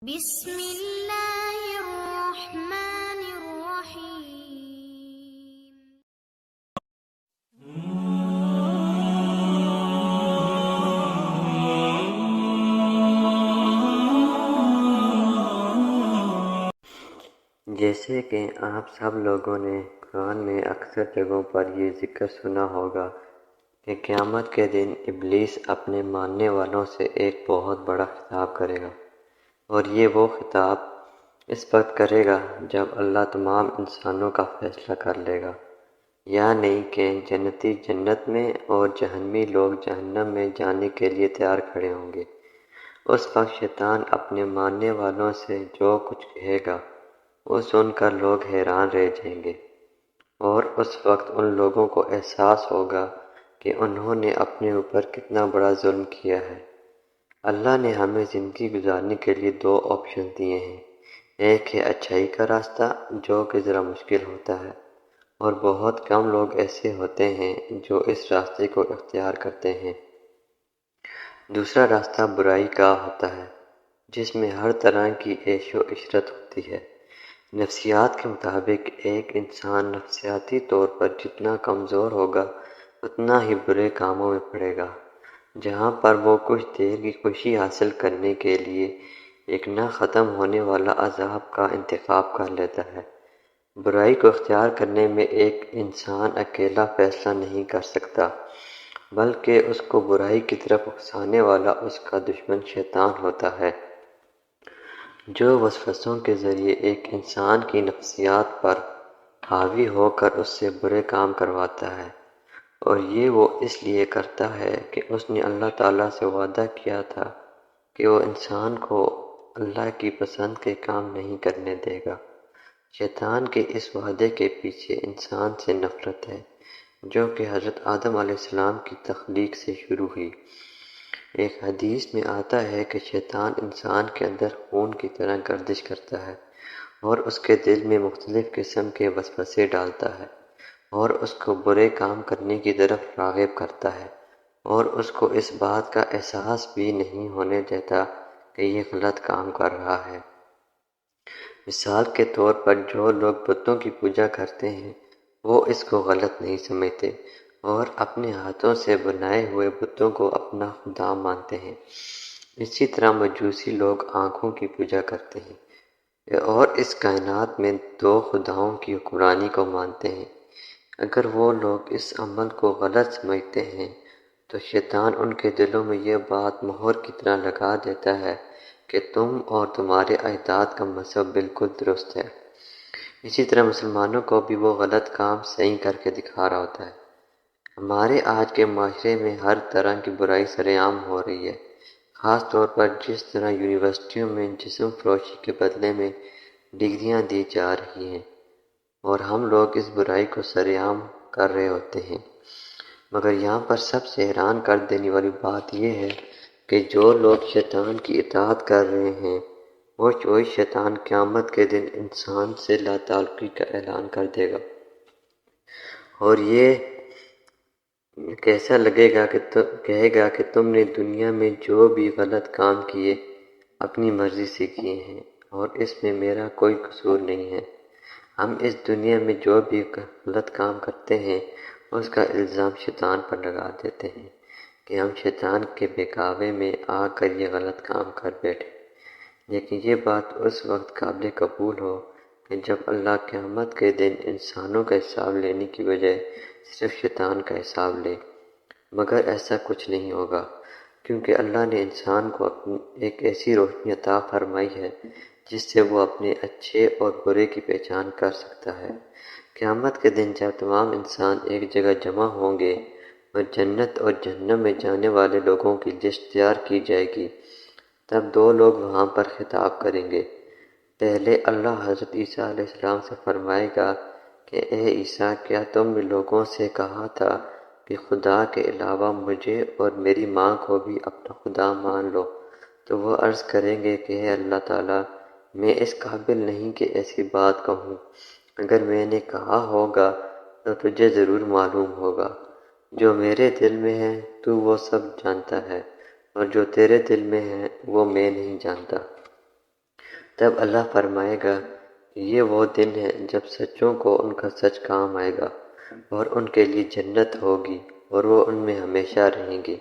بسم اللہ الرحمن الرحیم۔ جیسے کہ آپ سب لوگوں نے قرآن میں اکثر جگہوں پر یہ ذکر سنا ہوگا کہ قیامت کے دن ابلیس اپنے ماننے والوں سے ایک بہت بڑا خطاب کرے گا، اور یہ وہ خطاب اس وقت کرے گا جب اللہ تمام انسانوں کا فیصلہ کر لے گا، یعنی کہ جنتی جنت میں اور جہنمی لوگ جہنم میں جانے کے لیے تیار کھڑے ہوں گے۔ اس وقت شیطان اپنے ماننے والوں سے جو کچھ کہے گا وہ سن کر لوگ حیران رہ جائیں گے، اور اس وقت ان لوگوں کو احساس ہوگا کہ انہوں نے اپنے اوپر کتنا بڑا ظلم کیا ہے۔ اللہ نے ہمیں زندگی گزارنے کے لیے دو آپشن دیے ہیں، ایک ہے اچھائی کا راستہ جو کہ ذرا مشکل ہوتا ہے، اور بہت کم لوگ ایسے ہوتے ہیں جو اس راستے کو اختیار کرتے ہیں۔ دوسرا راستہ برائی کا ہوتا ہے جس میں ہر طرح کی عیش و عشرت ہوتی ہے۔ نفسیات کے مطابق ایک انسان نفسیاتی طور پر جتنا کمزور ہوگا اتنا ہی برے کاموں میں پڑے گا، جہاں پر وہ کچھ دیر کی خوشی حاصل کرنے کے لیے ایک نہ ختم ہونے والا عذاب کا انتخاب کر لیتا ہے۔ برائی کو اختیار کرنے میں ایک انسان اکیلا فیصلہ نہیں کر سکتا، بلکہ اس کو برائی کی طرف اکسانے والا اس کا دشمن شیطان ہوتا ہے، جو وسوسوں کے ذریعے ایک انسان کی نفسیات پر حاوی ہو کر اس سے برے کام کرواتا ہے، اور یہ وہ اس لیے کرتا ہے کہ اس نے اللہ تعالیٰ سے وعدہ کیا تھا کہ وہ انسان کو اللہ کی پسند کے کام نہیں کرنے دے گا۔ شیطان کے اس وعدے کے پیچھے انسان سے نفرت ہے، جو کہ حضرت آدم علیہ السلام کی تخلیق سے شروع ہوئی۔ ایک حدیث میں آتا ہے کہ شیطان انسان کے اندر خون کی طرح گردش کرتا ہے اور اس کے دل میں مختلف قسم کے وسوسے ڈالتا ہے، اور اس کو برے کام کرنے کی طرف راغب کرتا ہے، اور اس کو اس بات کا احساس بھی نہیں ہونے دیتا کہ یہ غلط کام کر رہا ہے۔ مثال کے طور پر جو لوگ بتوں کی پوجا کرتے ہیں وہ اس کو غلط نہیں سمجھتے اور اپنے ہاتھوں سے بنائے ہوئے بتوں کو اپنا خدا مانتے ہیں۔ اسی طرح مجوسی لوگ آنکھوں کی پوجا کرتے ہیں اور اس کائنات میں دو خداؤں کی حکمرانی کو مانتے ہیں۔ اگر وہ لوگ اس عمل کو غلط سمجھتے ہیں تو شیطان ان کے دلوں میں یہ بات مہر کی طرح لگا دیتا ہے کہ تم اور تمہارے اجداد کا مذہب بالکل درست ہے۔ اسی طرح مسلمانوں کو بھی وہ غلط کام صحیح کر کے دکھا رہا ہوتا ہے۔ ہمارے آج کے معاشرے میں ہر طرح کی برائی سرعام ہو رہی ہے، خاص طور پر جس طرح یونیورسٹیوں میں جسم فروشی کے بدلے میں ڈگریاں دی جا رہی ہیں، اور ہم لوگ اس برائی کو سرعام کر رہے ہوتے ہیں۔ مگر یہاں پر سب سے حیران کر دینے والی بات یہ ہے کہ جو لوگ شیطان کی اطاعت کر رہے ہیں وہ شیطان قیامت کے دن انسان سے لا تعلقی کا اعلان کر دے گا، اور یہ کیسا لگے گا کہ کہے گا کہ تم نے دنیا میں جو بھی غلط کام کیے اپنی مرضی سے کیے ہیں اور اس میں میرا کوئی قصور نہیں ہے۔ ہم اس دنیا میں جو بھی غلط کام کرتے ہیں اس کا الزام شیطان پر لگا دیتے ہیں کہ ہم شیطان کے بہکاوے میں آ کر یہ غلط کام کر بیٹھے، لیکن یہ بات اس وقت قابل قبول ہو کہ جب اللہ قیامت کے دن انسانوں کا حساب لینے کی بجائے صرف شیطان کا حساب لے۔ مگر ایسا کچھ نہیں ہوگا، کیونکہ اللہ نے انسان کو ایک ایسی روشنی عطا فرمائی ہے جس سے وہ اپنے اچھے اور برے کی پہچان کر سکتا ہے۔ قیامت کے دن جب تمام انسان ایک جگہ جمع ہوں گے اور جنت اور جہنم میں جانے والے لوگوں کی لسٹ تیار کی جائے گی، تب دو لوگ وہاں پر خطاب کریں گے۔ پہلے اللہ حضرت عیسیٰ علیہ السلام سے فرمائے گا کہ اے عیسیٰ، کیا تم نے لوگوں سے کہا تھا کہ خدا کے علاوہ مجھے اور میری ماں کو بھی اپنا خدا مان لو؟ تو وہ عرض کریں گے کہ اے اللہ تعالیٰ، میں اس قابل نہیں کہ ایسی بات کہوں، اگر میں نے کہا ہوگا تو تجھے ضرور معلوم ہوگا۔ جو میرے دل میں ہے تو وہ سب جانتا ہے، اور جو تیرے دل میں ہے وہ میں نہیں جانتا۔ تب اللہ فرمائے گا کہ یہ وہ دن ہے جب سچوں کو ان کا سچ کام آئے گا، اور ان کے لیے جنت ہوگی اور وہ ان میں ہمیشہ رہیں گے۔